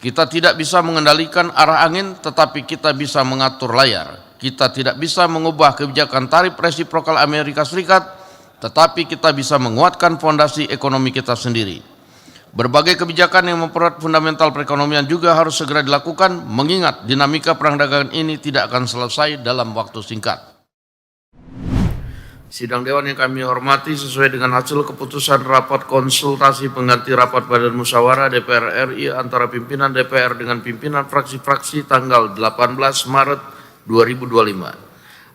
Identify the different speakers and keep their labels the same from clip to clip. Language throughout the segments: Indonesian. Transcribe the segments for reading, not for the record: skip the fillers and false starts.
Speaker 1: Kita tidak bisa mengendalikan arah angin, tetapi kita bisa mengatur layar. Kita tidak bisa mengubah kebijakan tarif resiprokal Amerika Serikat, tetapi kita bisa menguatkan fondasi ekonomi kita sendiri. Berbagai kebijakan yang mempererat fundamental perekonomian juga harus segera dilakukan, mengingat dinamika perang dagangan ini tidak akan selesai dalam waktu singkat. Sidang Dewan yang kami hormati, sesuai dengan hasil keputusan rapat konsultasi pengganti rapat Badan Musyawarah DPR RI antara pimpinan DPR dengan pimpinan fraksi-fraksi tanggal 18 Maret 2025.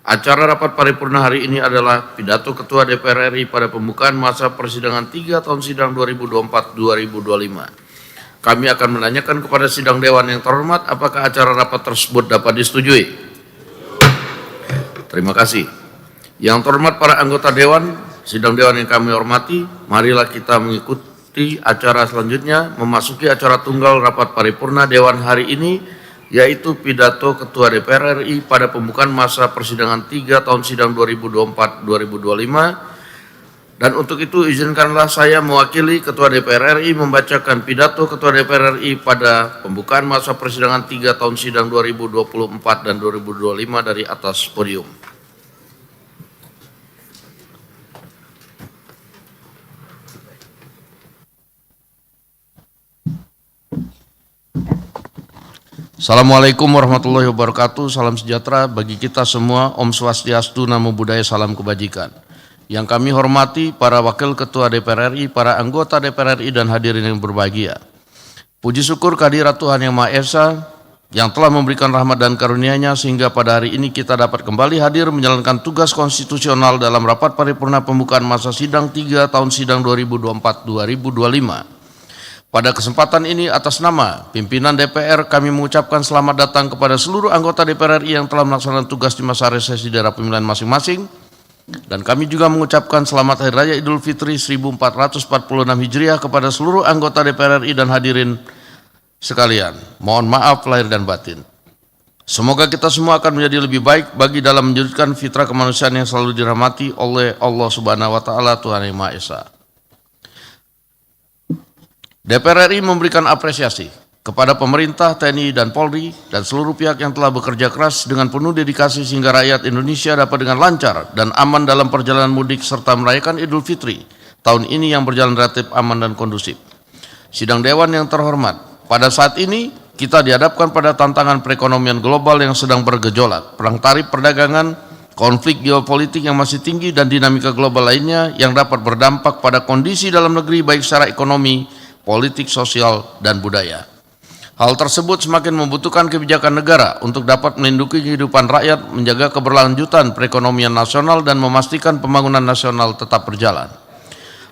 Speaker 1: Acara rapat paripurna hari ini adalah pidato Ketua DPR RI pada pembukaan masa persidangan 3 tahun sidang 2024-2025. Kami akan menanyakan kepada sidang Dewan yang terhormat apakah acara rapat tersebut dapat disetujui. Terima kasih. Yang terhormat para anggota Dewan, sidang Dewan yang kami hormati, marilah kita mengikuti acara selanjutnya, memasuki acara tunggal rapat paripurna Dewan hari ini, yaitu pidato Ketua DPR RI pada pembukaan masa persidangan 3 tahun sidang 2024-2025. Dan untuk itu izinkanlah saya mewakili Ketua DPR RI membacakan pidato Ketua DPR RI pada pembukaan masa persidangan 3 tahun sidang 2024 dan 2025 dari atas podium. Assalamualaikum warahmatullahi wabarakatuh, salam sejahtera bagi kita semua, Om Swastiastu, Namo Buddhaya, salam kebajikan. Yang kami hormati para Wakil Ketua DPR RI, para anggota DPR RI dan hadirin yang berbahagia. Puji syukur kehadirat Tuhan Yang Maha Esa yang telah memberikan rahmat dan karunia-Nya sehingga pada hari ini kita dapat kembali hadir menjalankan tugas konstitusional dalam rapat paripurna pembukaan masa sidang 3 tahun sidang 2024-2025. Pada kesempatan ini atas nama pimpinan DPR kami mengucapkan selamat datang kepada seluruh anggota DPR RI yang telah melaksanakan tugas di masa resesi daerah pemilihan masing-masing, dan kami juga mengucapkan selamat Hari Raya Idul Fitri 1446 Hijriah kepada seluruh anggota DPR RI dan hadirin sekalian. Mohon maaf lahir dan batin. Semoga kita semua akan menjadi lebih baik bagi dalam menwujudkan fitrah kemanusiaan yang selalu dirahmati oleh Allah Subhanahu wa Ta'ala, Tuhan Yang Maha Esa. DPR RI memberikan apresiasi kepada pemerintah, TNI, dan Polri, dan seluruh pihak yang telah bekerja keras dengan penuh dedikasi sehingga rakyat Indonesia dapat dengan lancar dan aman dalam perjalanan mudik serta merayakan Idul Fitri tahun ini yang berjalan relatif aman dan kondusif. Sidang Dewan yang terhormat, pada saat ini kita dihadapkan pada tantangan perekonomian global yang sedang bergejolak, perang tarif perdagangan, konflik geopolitik yang masih tinggi, dan dinamika global lainnya yang dapat berdampak pada kondisi dalam negeri baik secara ekonomi, politik, sosial, dan budaya. Hal tersebut semakin membutuhkan kebijakan negara untuk dapat melindungi kehidupan rakyat, menjaga keberlanjutan perekonomian nasional, dan memastikan pembangunan nasional tetap berjalan.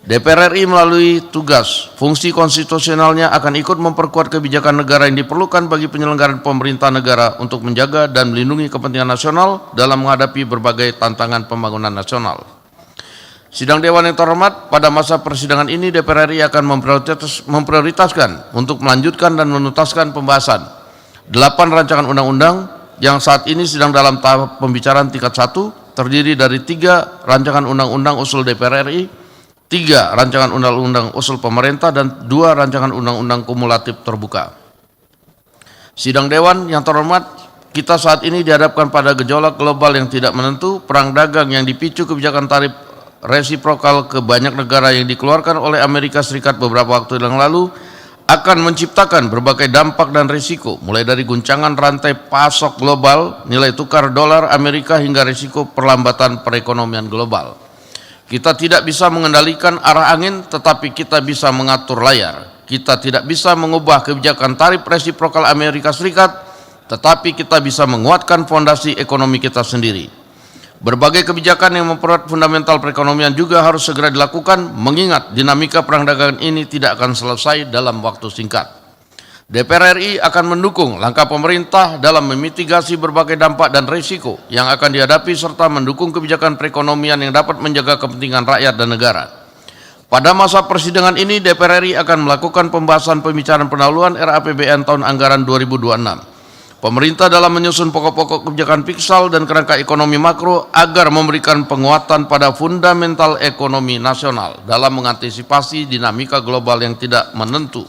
Speaker 1: DPR RI melalui tugas fungsi konstitusionalnya akan ikut memperkuat kebijakan negara yang diperlukan bagi penyelenggaraan pemerintah negara untuk menjaga dan melindungi kepentingan nasional dalam menghadapi berbagai tantangan pembangunan nasional. Sidang Dewan yang terhormat, pada masa persidangan ini DPR RI akan memprioritaskan untuk melanjutkan dan menuntaskan pembahasan 8 rancangan undang-undang yang saat ini sedang dalam tahap pembicaraan tingkat 1, terdiri dari 3 rancangan undang-undang usul DPR RI, 3 rancangan undang-undang usul pemerintah, dan 2 rancangan undang-undang kumulatif terbuka. Sidang Dewan yang terhormat, kita saat ini dihadapkan pada gejolak global yang tidak menentu, perang dagang yang dipicu kebijakan tarif resiprokal ke banyak negara yang dikeluarkan oleh Amerika Serikat beberapa waktu yang lalu akan menciptakan berbagai dampak dan risiko, mulai dari guncangan rantai pasok global, nilai tukar dolar Amerika, hingga risiko perlambatan perekonomian global. Kita tidak bisa mengendalikan arah angin, tetapi kita bisa mengatur layar. Kita tidak bisa mengubah kebijakan tarif resiprokal Amerika Serikat, tetapi kita bisa menguatkan fondasi ekonomi kita sendiri. Berbagai kebijakan yang mempererat fundamental perekonomian juga harus segera dilakukan, mengingat dinamika perang dagangan ini tidak akan selesai dalam waktu singkat. DPR RI akan mendukung langkah pemerintah dalam memitigasi berbagai dampak dan risiko yang akan dihadapi serta mendukung kebijakan perekonomian yang dapat menjaga kepentingan rakyat dan negara. Pada masa persidangan ini DPR RI akan melakukan pembahasan pembicaraan pendahuluan RAPBN tahun anggaran 2026. Pemerintah dalam menyusun pokok-pokok kebijakan fiskal dan kerangka ekonomi makro agar memberikan penguatan pada fundamental ekonomi nasional dalam mengantisipasi dinamika global yang tidak menentu.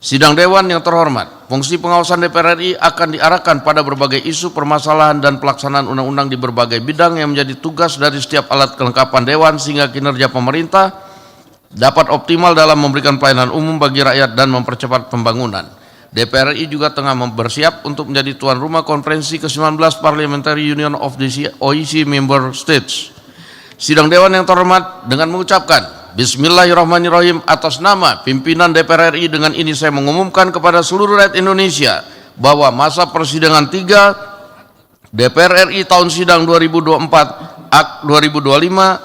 Speaker 1: Sidang Dewan yang terhormat, fungsi pengawasan DPR RI akan diarahkan pada berbagai isu permasalahan dan pelaksanaan undang-undang di berbagai bidang yang menjadi tugas dari setiap alat kelengkapan Dewan sehingga kinerja pemerintah dapat optimal dalam memberikan pelayanan umum bagi rakyat dan mempercepat pembangunan. DPR RI juga tengah bersiap untuk menjadi tuan rumah konferensi ke-19 Parliamentary Union of the OECD Member States. Sidang Dewan yang terhormat dengan mengucapkan Bismillahirrahmanirrahim, atas nama pimpinan DPR RI dengan ini saya mengumumkan kepada seluruh rakyat Indonesia bahwa masa persidangan 3 DPR RI tahun sidang 2024-2025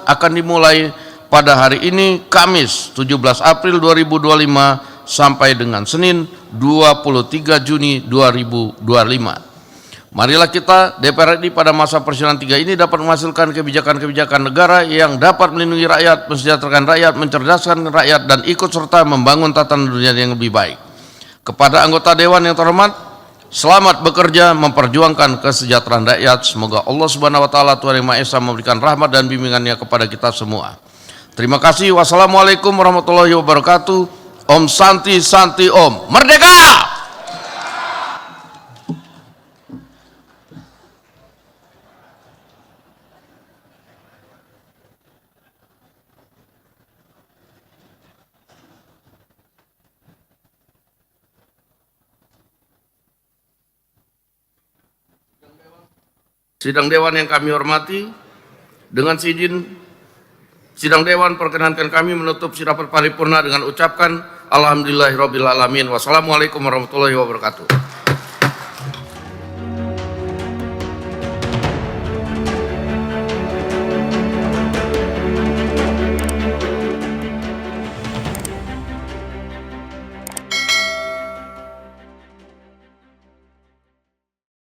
Speaker 1: akan dimulai pada hari ini Kamis 17 April 2025 sampai dengan Senin 23 Juni 2025. Marilah kita DPR RI pada masa persidangan 3 ini dapat menghasilkan kebijakan-kebijakan negara yang dapat melindungi rakyat, mensejahterakan rakyat, mencerdaskan rakyat, dan ikut serta membangun tatanan dunia yang lebih baik. Kepada anggota Dewan yang terhormat, selamat bekerja memperjuangkan kesejahteraan rakyat. Semoga Allah Subhanahu wa taala Tuhan Yang Maha Esa memberikan rahmat dan bimbingannya kepada kita semua. Terima kasih. Wassalamualaikum warahmatullahi wabarakatuh. Om Santi Santi Om. Merdeka! Sidang Dewan yang kami hormati, dengan izin Sidang Dewan perkenankan kami menutup rapat paripurna dengan ucapkan Alhamdulillahirabbil alamin. Wassalamualaikum warahmatullahi wabarakatuh.